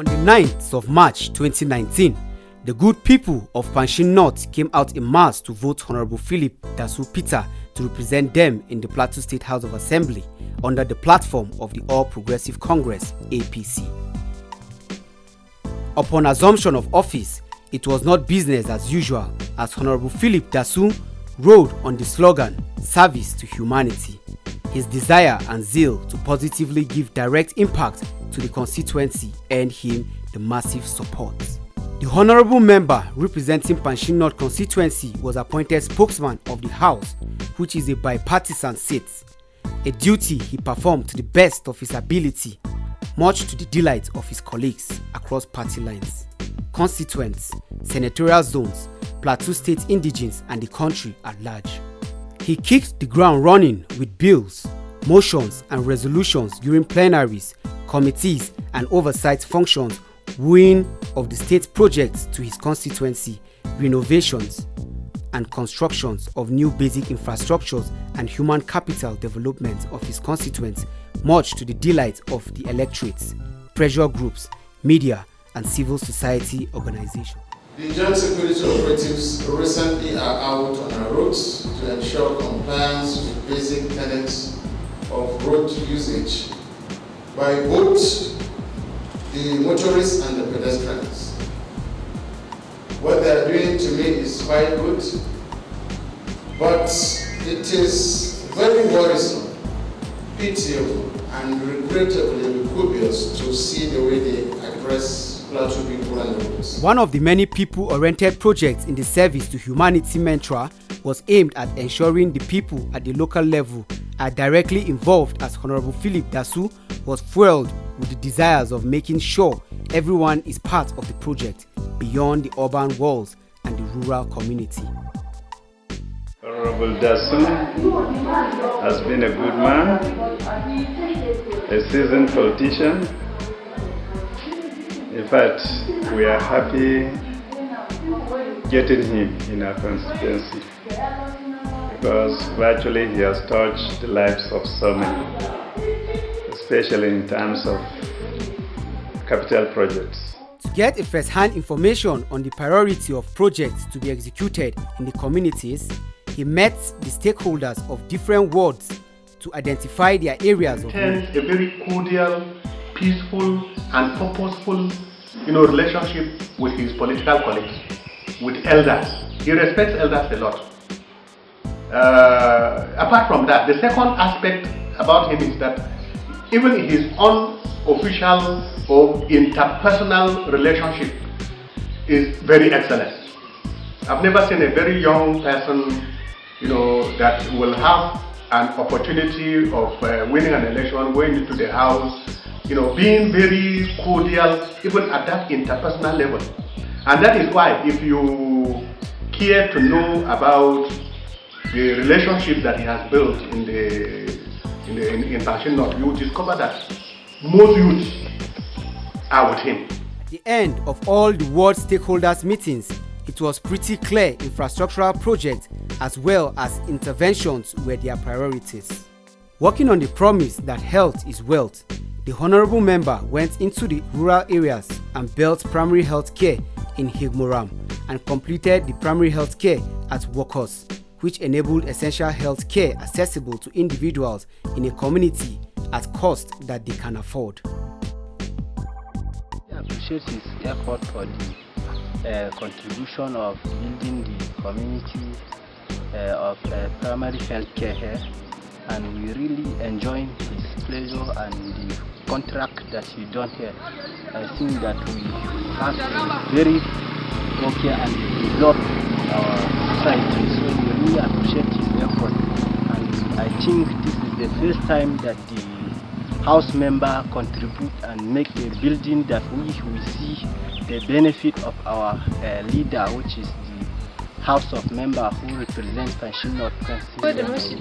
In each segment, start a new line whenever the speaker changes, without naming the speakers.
On the 9th of March 2019, the good people of Panshin North came out in mass to vote Honorable Philip Dasun Peter to represent them in the Plateau State House of Assembly under the platform of the All Progressive Congress (APC). Upon assumption of office, it was not business as usual, as Honorable Philip Dasun rode on the slogan "Service to Humanity." His desire and zeal to positively give direct impact to the constituency earned him the massive support. The honorable member representing Panshin North constituency was appointed spokesman of the House, which is a bipartisan seat, a duty he performed to the best of his ability, much to the delight of his colleagues across party lines, constituents, senatorial zones, Plateau State indigents and the country at large. He kicked the ground running with bills, motions and resolutions during plenaries, committees and oversight functions, wooing of the state projects to his constituency, renovations and constructions of new basic infrastructures and human capital development of his constituents, much to the delight of the electorates, pressure groups, media and civil society organizations.
The Joint Security Operatives recently are out on our roads to ensure compliance with basic tenets of road usage by both the motorists and the pedestrians. What they are doing to me is quite good, but it is very worrisome, pitiable, and regrettably dubious to see the way they address Plateau people and the roads.
One of the many people-oriented projects in the Service to Humanity mantra was aimed at ensuring the people at the local level are directly involved, as Honorable Philip Dasun was fueled with the desires of making sure everyone is part of the project beyond the urban walls and the rural community.
Honorable Dasun has been a good man, a seasoned politician. In fact, we are happy getting him in our constituency because virtually he has touched the lives of so many, especially in terms of capital projects.
To get a first-hand information on the priority of projects to be executed in the communities, he met the stakeholders of different wards to identify their areas of need.
A very cordial, peaceful and purposeful relationship with his political colleagues, with elders. He respects elders a lot. Apart from that, the second aspect about him is that even in his unofficial or interpersonal relationship is very excellent. I've never seen a very young person, that will have an opportunity of winning an election, going into the house, being very cordial, even at that interpersonal level. And that is why, if you care to know about the relationship that he has built in Panshin North, you discover that most youths are with him.
At the end of all the ward stakeholders meetings, it was pretty clear infrastructural projects as well as interventions were their priorities. Working on the promise that health is wealth, the honorable member went into the rural areas and built primary health care in Higmoram and completed the primary health care at Wokos, which enabled essential health care accessible to individuals in a community at cost that they can afford.
I appreciate his effort for the contribution of building the community of primary health care here, and we really enjoy his pleasure and the contract that he done here. I think that we have a very okay and developed society, so we really appreciate his effort, and I think this is the first time that the House member contribute and make a building that we see the benefit of our leader, which is the House of Member who represents Panshin North constituency.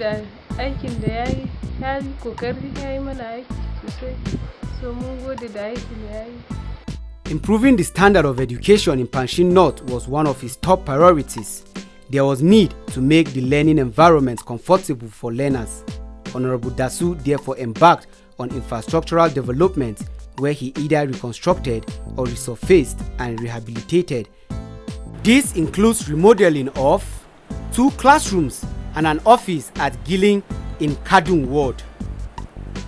Improving the standard of education in Panshin North was one of his top priorities. There was need to make the learning environment comfortable for learners. Honorable Dasun therefore embarked on infrastructural development, where he either reconstructed or resurfaced and rehabilitated. This includes remodeling of 2 classrooms and an office at Giling in Kadung Ward,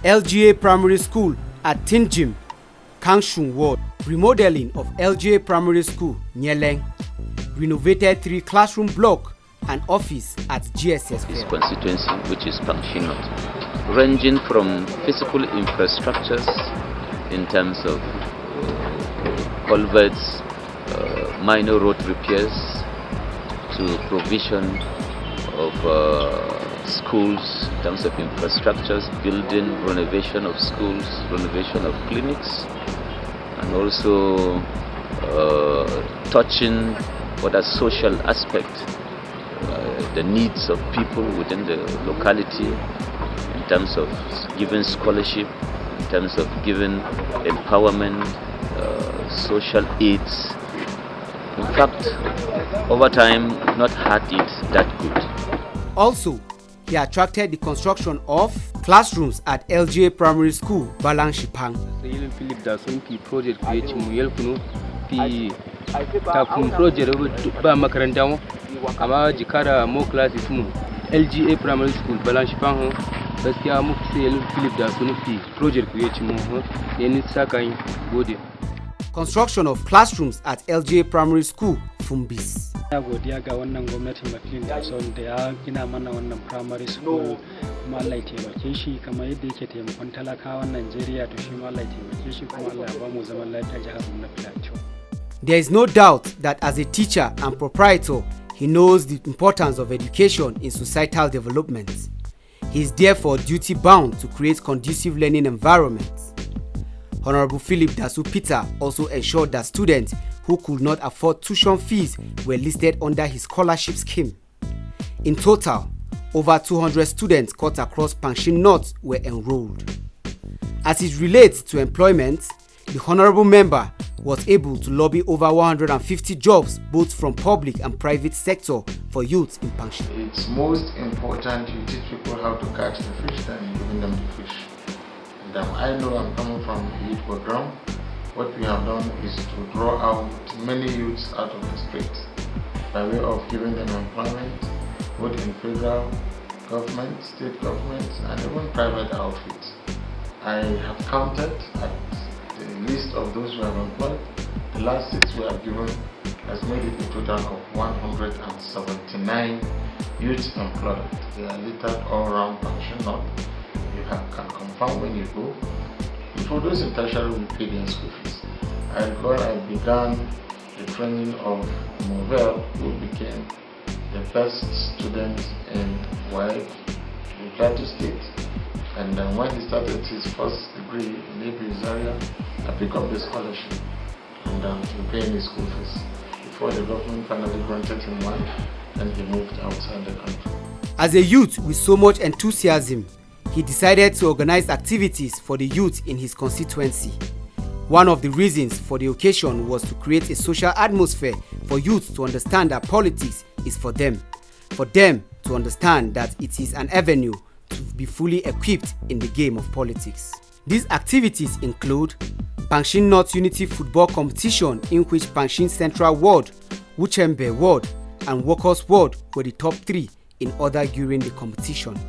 LGA Primary School at Tinjim, Kangshung Ward, remodeling of LGA Primary School, Nyeleng, renovated 3 classroom block and office at GSS
This constituency, which is Pangshinot, ranging from physical infrastructures in terms of culverts, minor road repairs, to provision of schools in terms of infrastructures, building, renovation of schools, renovation of clinics, and also touching other social aspect, the needs of people within the locality, in terms of giving scholarship, in terms of giving empowerment, social aids. In fact, over time, not had it that good.
Also, he attracted the construction of classrooms at LGA Primary School, Balang Shipang.
Philip Dasun project create muyel kunu pi takum project ba makaranta mu amma jikara mo classes mu LGA Primary School Balang Shipang gaskiya mu sai Philip Dasun pi project create mu ne sakan gode.
Construction of classrooms at LGA Primary School, Fumbis.
Godiya ga wannan gwamnatin Maclean Dasun da ya gina mana wannan primary school, kuma Allah ya taimake shi kamar yadda yake taimakon talakawan Najeriya, to shi ma Allah ya taimake shi kuma Allah ya ba mu zaman lafiya jihar mu na Plateau.
There is no doubt that as a teacher and proprietor, he knows the importance of education in societal development. He is therefore duty-bound to create conducive learning environments. Honorable Philip Dasu Peter also ensured that students who could not afford tuition fees were listed under his scholarship scheme. In total, over 200 students cut across Pangshin North were enrolled. As it relates to employment, the honorable member was able to lobby over 150 jobs both from public and private sector for youth in Pangshin.
It's most important you teach people how to catch the fish than giving them the fish. And I know I'm coming from a youth program. What we have done is to draw out many youths out of the streets by way of giving them employment, both in federal government, state governments, and even private outfits. I have counted at the list of those who have employed. The last 6 we have given has made it a total of 179 youths employed. They are littered all around Pangshin North. You can confirm when you go. For those in tertiary, we pay their school fees. I recall I began the training of Movel, who became the best student in WAEC in Plateau State. And then when he started his first degree in ABU's area, I picked up the scholarship and he paid his school fees. Before the government finally granted him one, then he moved outside the country.
As a youth with so much enthusiasm, he decided to organize activities for the youth in his constituency. One of the reasons for the occasion was to create a social atmosphere for youth to understand that politics is for them to understand that it is an avenue to be fully equipped in the game of politics. These activities include Pangshin North Unity Football Competition, in which Pangshin Central Ward, Wuchembe Ward, and Workers Ward were the top 3 in order during the competition.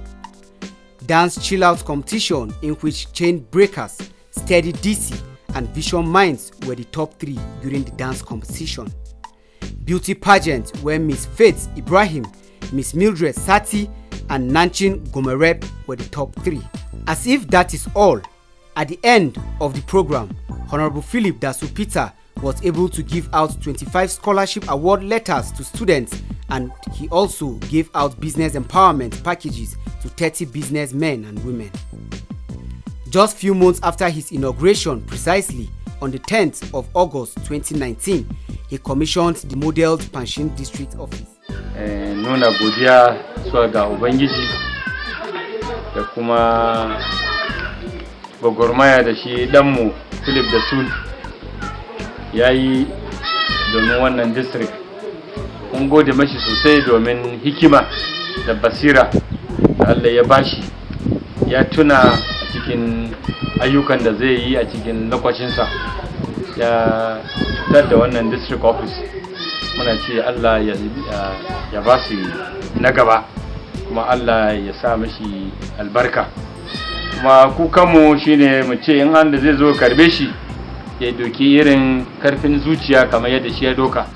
Dance Chill Out Competition, in which Chain Breakers, Steady DC, and Vision Minds were the top 3 during the dance competition. Beauty Pageant, where Miss Faith Ibrahim, Miss Mildred Sati, and Nanchin Gomerep were the top 3. As if that is all, at the end of the program, Honorable Philip Dasu Peter was able to give out 25 scholarship award letters to students, and he also gave out business empowerment packages to 30 businessmen and women. Just few months after his inauguration, precisely on the 10th of August 2019, he commissioned the modeled Pangshin District Office.
Nuna godiya zuwa ga Ubangiji da kuma gwagwarmaya da shi ɗanmu Philip Dasun ya yi domin wannan district. Mun gode mashi sosai domin hikima da basira da Allah ya bashi. Ya tuna a cikin ayyukan da zai yi a cikin lokacinsa ya fitar da wannan district office. Muna ce Allah ya ba su na gaba, kuma Allah ya sa mashi albarka. Kuma kukanmu shine mu ce in an da zai zo karbe shi ya doki irin karfin zuciya kamar yadda shi ya doka.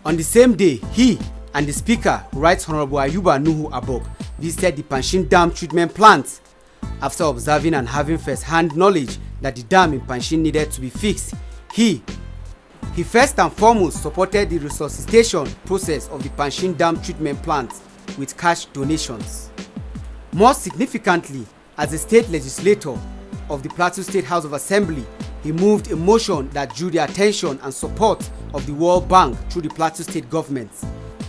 On the same day, he and the speaker, Right Honorable Ayuba Nuhu Abok, visited the Panshin Dam treatment plant. After observing and having first-hand knowledge that the dam in Panshin needed to be fixed, he first and foremost supported the resuscitation process of the Panshin Dam treatment plant with cash donations. More significantly, as a state legislator of the Plateau State House of Assembly, he moved a motion that drew the attention and support of the World Bank through the Plateau State government.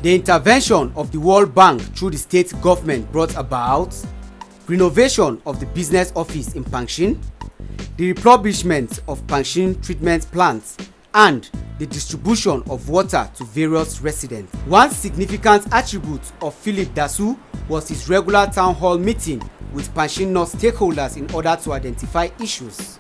The intervention of the World Bank through the state government brought about renovation of the business office in Panshin, the refurbishment of Panshin treatment plants, and the distribution of water to various residents. One significant attribute of Philip Dasun was his regular town hall meeting with Panshin North stakeholders in order to identify issues.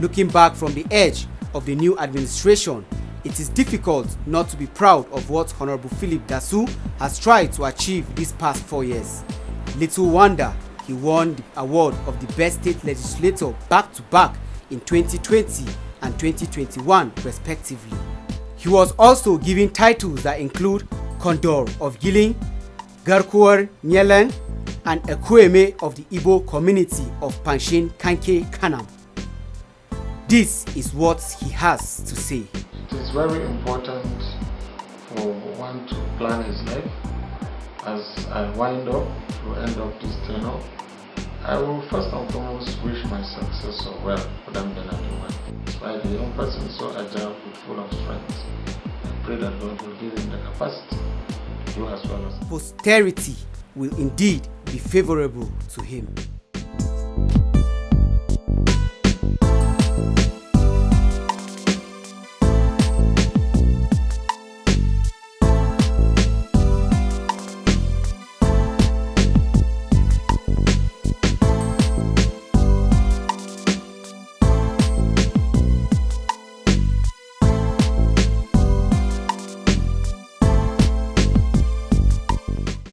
Looking back from the edge of the new administration, it is difficult not to be proud of what Honorable Philip Dasun has tried to achieve these past 4 years. Little wonder he won the award of the best state legislator back-to-back in 2020 and 2021 respectively. He was also given titles that include Condor of Giling, Garkuwar Nyelen, and Ekweme of the Igbo community of Panshin Kanke Kanam. This is what he has to say.
It is very important for one to plan his life. As I wind up to end up this tenure, I will first and foremost wish my successor well for them than anyone. Despite the young person so agile with full of strength, I pray that God will give him the capacity to do as well as
posterity will indeed be favorable to him.